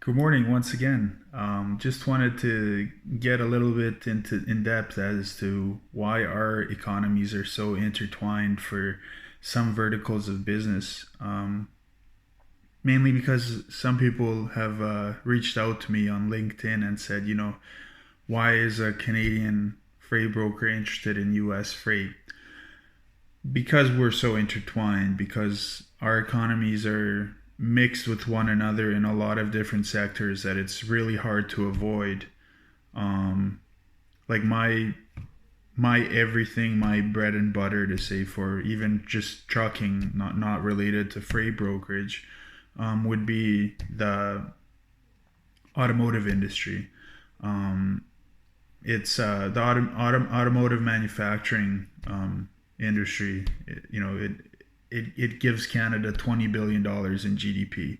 Good morning once again. Just wanted to get a little bit into in depth as to why our economies are so intertwined for some verticals of business. Mainly because some people have reached out to me on LinkedIn and said, why is a Canadian freight broker interested in U.S. freight? Because we're so intertwined, because our economies are mixed with one another in a lot of different sectors that it's really hard to avoid. Um, like my everything, my bread and butter to say for even just trucking, not related to freight brokerage, would be the automotive industry. Um, it's the automotive manufacturing industry. It gives Canada $20 billion in GDP.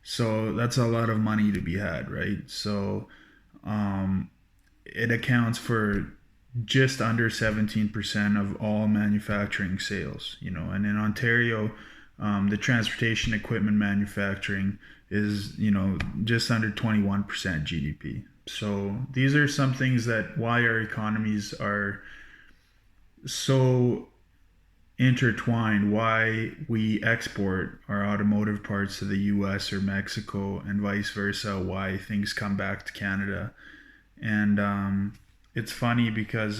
So that's a lot of money to be had, right? So um, it accounts for just under 17% of all manufacturing sales, and in Ontario, the transportation equipment manufacturing is, just under 21% GDP. So these are some things that why our economies are so intertwined, why we export our automotive parts to the US or Mexico and vice versa, why things come back to Canada. And it's funny because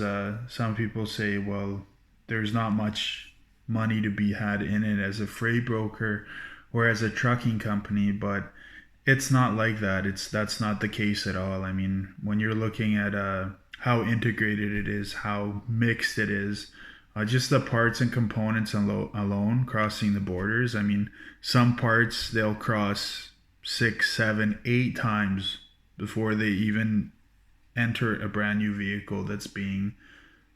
some people say, well, there's not much money to be had in it as a freight broker or as a trucking company, but it's not like that. That's not the case at all. I mean, when you're looking at how integrated it is, how mixed it is, just the parts and components alone crossing the borders. I mean, some parts they'll cross six, seven, eight times before they even enter a brand new vehicle that's being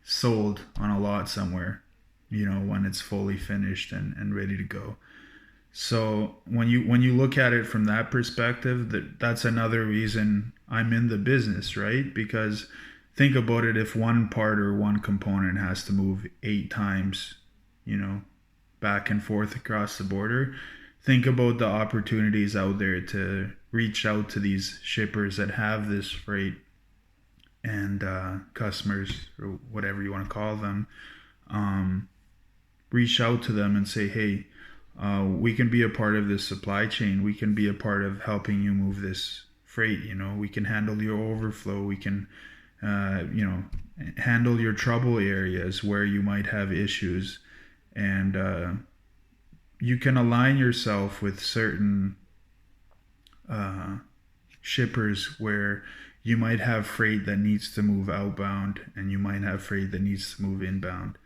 sold on a lot somewhere, when it's fully finished and ready to go. So when you look at it from that perspective, that's another reason I'm in the business, right? Because think about it, if one part or one component has to move eight times, you know, back and forth across the border, think about the opportunities out there to reach out to these shippers that have this freight and customers or whatever you want to call them. Um, Reach out to them and say, hey, we can be a part of this supply chain. We can be a part of helping you move this freight. We can handle your overflow. We can, handle your trouble areas where you might have issues. And you can align yourself with certain uh, shippers where you might have freight that needs to move outbound and you might have freight that needs to move inbound.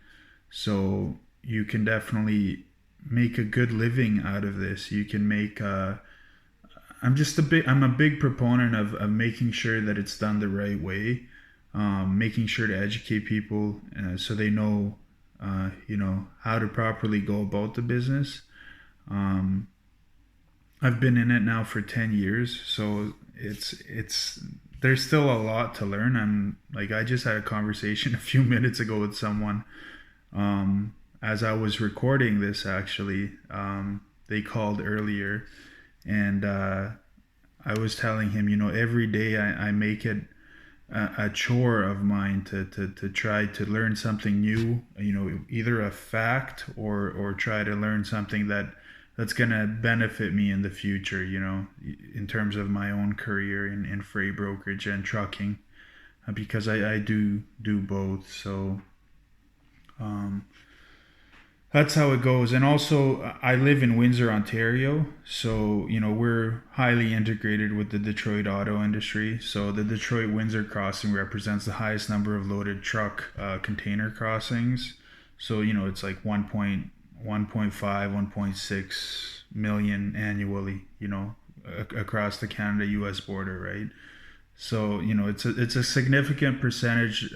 So you can definitely make a good living out of this. You can make I'm a big proponent of making sure that it's done the right way, making sure to educate people so they know how to properly go about the business. um, I've been in it now for 10 years, so it's there's still a lot to learn. I just had a conversation a few minutes ago with someone, as I was recording this actually. They called earlier, and I was telling him, every day I make it a chore of mine to try to learn something new, either a fact or try to learn something that's going to benefit me in the future, in terms of my own career in freight brokerage and trucking, because I do both. So um, that's how it goes. And also, I live in Windsor, Ontario. So, we're highly integrated with the Detroit auto industry. So, the Detroit Windsor crossing represents the highest number of loaded truck container crossings. So, it's like 1.5, 1.6 million annually, across the Canada US border, right? So, it's a significant percentage,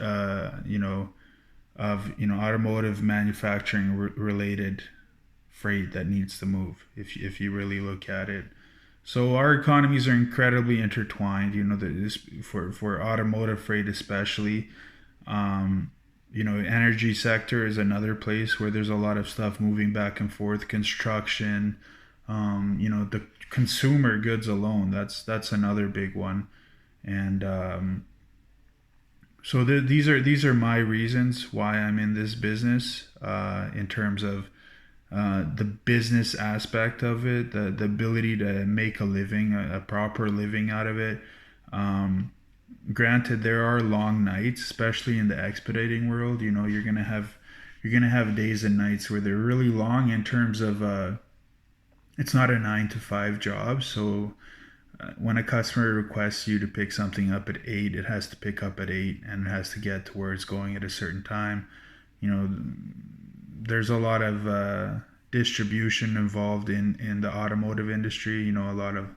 of automotive manufacturing related freight that needs to move if you really look at it. So our economies are incredibly intertwined, this for automotive freight especially. Energy sector is another place where there's a lot of stuff moving back and forth, construction, The consumer goods alone. That's another big one. And so these are my reasons why I'm in this business, in terms of the business aspect of it, the ability to make a living, a proper living out of it. Um, Granted, there are long nights, especially in the expediting world. You're gonna have days and nights where they're really long in terms of it's not a 9 to 5 job. So when a customer requests you to pick something up at 8, it has to pick up at 8 and it has to get to where it's going at a certain time. You know, there's a lot of distribution involved in the automotive industry. A lot of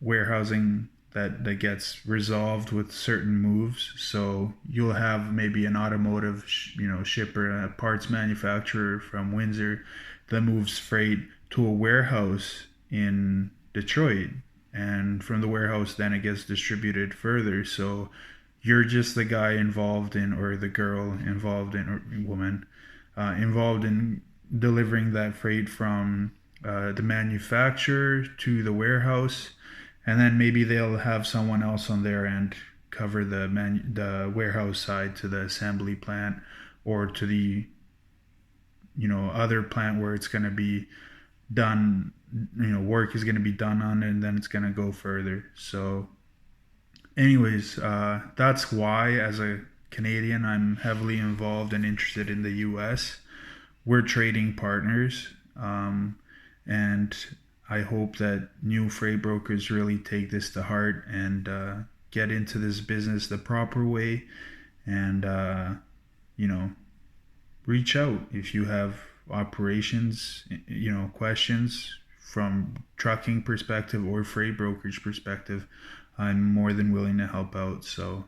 warehousing that gets resolved with certain moves. So you'll have maybe an automotive shipper, a parts manufacturer from Windsor that moves freight to a warehouse in Detroit, and from the warehouse then it gets distributed further. So you're just the guy involved in, or the girl involved in, or woman involved in delivering that freight from the manufacturer to the warehouse, and then maybe they'll have someone else on their end cover the warehouse side to the assembly plant, or to the other plant where it's going to be done. Work is going to be done on it, and then it's going to go further. So anyways, that's why, as a Canadian, I'm heavily involved and interested in the US. We're trading partners, and I hope that new freight brokers really take this to heart and get into this business the proper way, and reach out if you have operations, questions from trucking perspective or freight brokerage perspective. I'm more than willing to help out. So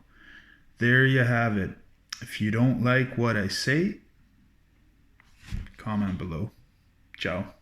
there you have it. If you don't like what I say, comment below. Ciao.